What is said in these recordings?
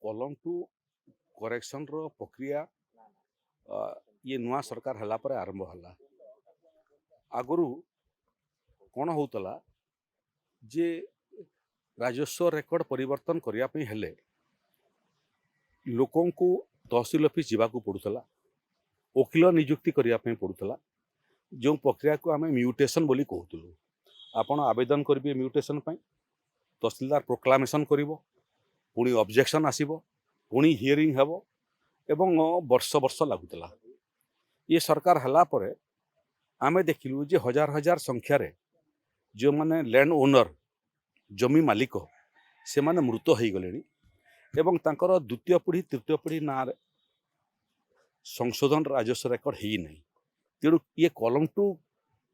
कलम to correction रो प्रक्रिया ये नुआ सरकार हला पर आरंभ हला। आगुरु कौन होतला जे राजस्व रेकर्ड परिवर्तन करिया पे हेले लोकों को तहसील ऑफिस जावाक पड़ूला, वकिल नियुक्ति करने पड़ूला। जो प्रक्रिया को आम म्यूटेशन बोली कहूलु, आपण आवेदन करेंगे म्यूटेशन पर, तहसीलदार प्रोक्लामेशन करिवो, पुणी ऑब्जेक्शन आसीबो, पुणी हियरिंग हेबो एवं वर्ष वर्ष लगुला। ये सरकार हला परे आमे देखिलु जे हजार हजार संख्यार जो माने लैंड ओनर जमी मालिक से माने मृत हो गले एवं तांकर द्वितीय पीढ़ी तृतीय पीढ़ी ना संशोधन राजस्व रेकर्ड ही नहीं। तेणु ये कलम टू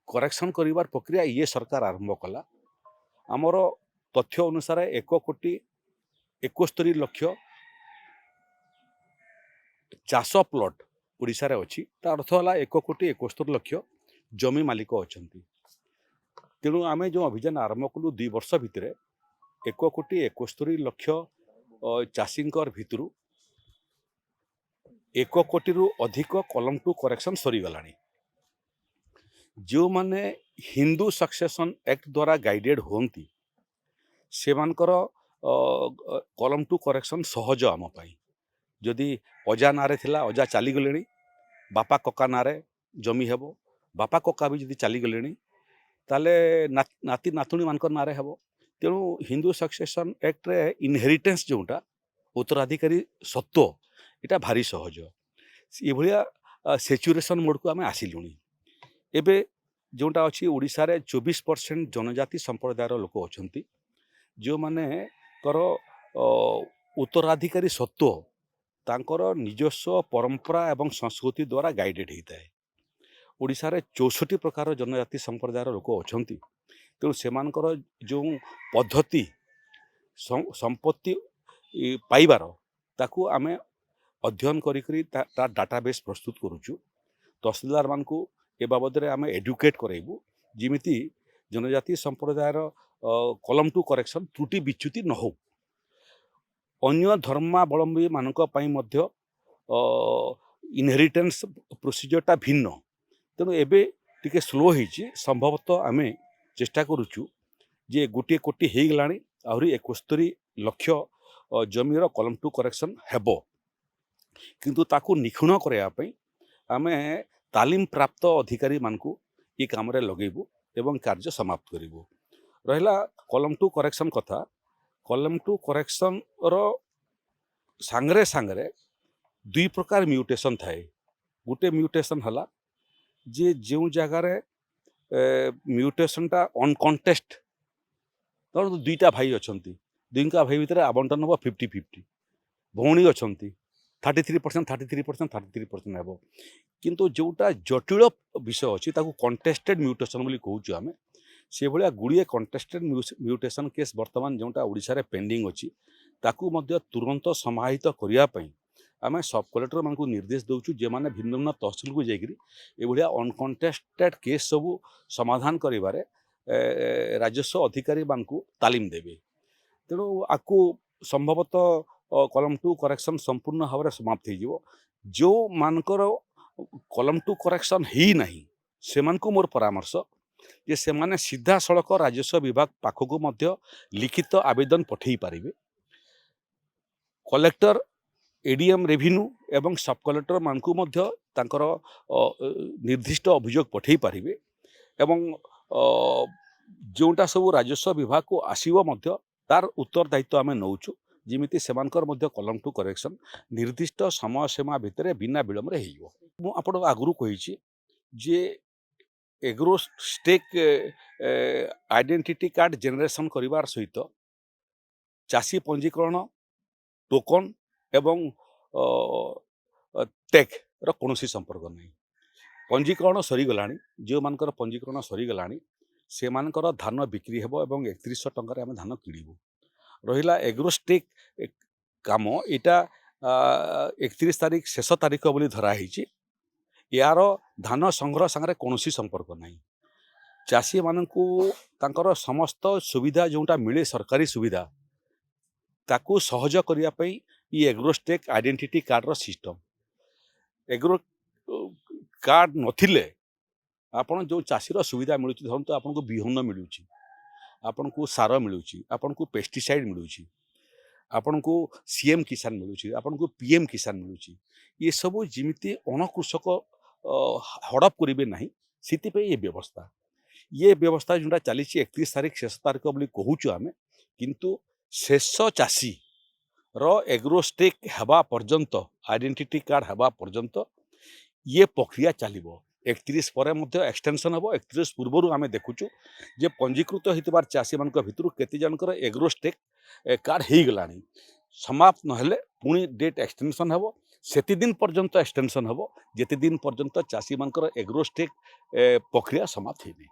करेक्शन करिवार प्रक्रिया ये सरकार आरंभ कला। आमर तथ्य अनुसार 1,71,71,00,000 चाष प्लट ओडिशा रे अछि। तार अर्थ है 1,71,71,00,000 जमी मालिक अच्छा। तेणु आम जो अभियान आरंभ कलु 2 वर्ष भितर 1,71,71,00,000 चाषी भितर 1 कोटी रु अधिक कलम टू करेक्शन सरीगला। जो माने हिंदू सक्सेशन एक्ट द्वारा गाइडेड होती से कलम टू करेक्शन सहज आम पाई। जदि अजा नारे थिला अजा चली गले, बापा कका नारे जमी हेबो, बापा कका भी जदि चली गले ताले नाती नातुणी मान नारे हेबो। तेणु हिंदू सक्सेशन एक्ट रे इनहेरिटेंस जोटा उत्तराधिकारी सत्व इटा भारी सहज। ये भाया सेचुरेशन मोड को आम आसिलु। एबे जोटा अच्छी ओडिशा रे 24% जनजाति संप्रदायर लोक अच्छा जो माने कर उत्तराधिकारी सत्व तांकर निजस्व परंपरा एवं संस्कृति द्वारा गाइडेड होता है। ओडिशा रे 64 प्रकार जनजाति संप्रदायर लोक अच्छा। तेणु से जो पद्धति संपत्ति पाइबार ताकू आमे अध्ययन करी डाटाबेस प्रस्तुत करुचु। तहसीलदार मान को ए बाबद आम एडुकेट करेबू जिमिति जनजाति संप्रदायर कलम टू करेक्शन त्रुटि विच्युति न हो। अन्य धर्मावलंबी मानक पई मध्य इनहेरिटेंस प्रोसीजरटा भिन्न। तेणु एबे टिके स्लो होईची। संभवतः आम चेष्टा करुचु जे 1 कोटी हो गला आहरी 71,00,000 जमीर कलम टू करेक्शन हेबो। किंतु ताकू निखुण करने आमे तालीम प्राप्त अधिकारी मानकू ये काम रे लगेबू एवं कार्य समाप्त करिबू। रहिला कलम टू करेक्शन कथा। कलम टू करेक्शन रो सांगरे सांगरे 2 प्रकार म्यूटेशन थाए। गोटे म्यूटेशन हला जे जो जगार म्यूटेशन टा अनकंटेस्ट तो 2टा भाई अच्छा, 2 भाई भितर आवंटन हम 50-50। भौणी अच्छा 33%, 33%, 33% हेबो। किंतु जोटा जटिल विषय अच्छी कंटेस्टेड म्यूटेशन बोली कहूँ आम से भाया गुड़िए कंटेस्टेड म्यूटेशन केस बर्तमान जोटा ओडिशा रे पेंडिंग अच्छी ताकू मध्य तुरंत समाहित करने आम सब कलेक्टर मान निर्देश दौचु जे माने भिन्न भिन्न तहसिल को जाकरी ये अनकंटेस्टेड केस सबू समाधान करिबारे राजस्व अधिकारी मान तालीम देवे। तेणु आपको संभवतः कलम टू करेक्शन संपूर्ण भाव में समाप्त हो। जो मानकर कलम टू करेक्शन ही नहीं से मोर परामर्श जे से माने सीधा सड़क राजस्व विभाग पाखक मध्य लिखित आवेदन पठेई पारिबे। कलेक्टर एडीएम रेभिन्यू एवं सब कलेक्टर मानकू मध्य तांकर निर्दिष्ट अभियोग पठेई पारिबे एवं जोटा सब राजस्व विभाग को आसीबो मध्य तार उत्तरदायित्व आम नौचु जिमिति सेमानकर मध्य कलम टू करेक्शन निर्दिष्ट समय सीमा भितर बिना विलम्ब रे हेइबो। मु आपण आगुरु कहिछि जे agro stack identity card generation करिवार सहित चाषी पंजीकरण टोकन एवं टेक रो कोनोसी संपर्क नहीं। पंजीकरण सरीगलाणी, जो मानकर पंजीकरण सरीगलाणी से मानकर धान बिक्री हेबो एवं 3100 टंका आम धान किणिबू। रहिला एग्रोस्टेक काम इटा 31 तारीख शेष तारीख बोली धरा होईची। यार धान संग्रह सांगे कोनोसी संपर्क नहीं। चाषी मानकू तांकर समस्त सुविधा जोटा मिले सरकारी सुविधा ताकू सहज करिया पई ये एग्रोस्टेक आइडेंटिटी कार्डर सिस्टम एग्रो कार्ड नथिले आपण जो चाषीर सुविधा मिलूँ धरतु आपन को बिहन मिलूँ आपन को सार मिलूँ आपन को पेस्टिसाइड मिलूँ आपन को सीएम किसान मिलूँ आपन को पीएम किसान मिलूँ ये सब जिमिति अणकृषक हड़प करेंगे ना से ये व्यवस्था जोटा चली 31 तारीख शेष तारीख बोली कहूँ आम किंतु शेष चाषी एग्रोस्टेक हवा पर्यंत आइडेंटिटी कार्ड हवा पर्यंत ये प्रक्रिया चलो 31 पर एक्सटेंशन हम 31 पूर्व आम देखुचु जे पंजीकृत होता चाषी मान भर केते जनकर एग्रोस्टेक कार्ड हो गला समाप्त नहेले पुणी डेट एक्सटेंशन हम से दिन पर्यंत एक्सटेंशन हम जिते दिन पर्यंत चाषी मान एग्रोस्टेक प्रक्रिया समाप्त होनी।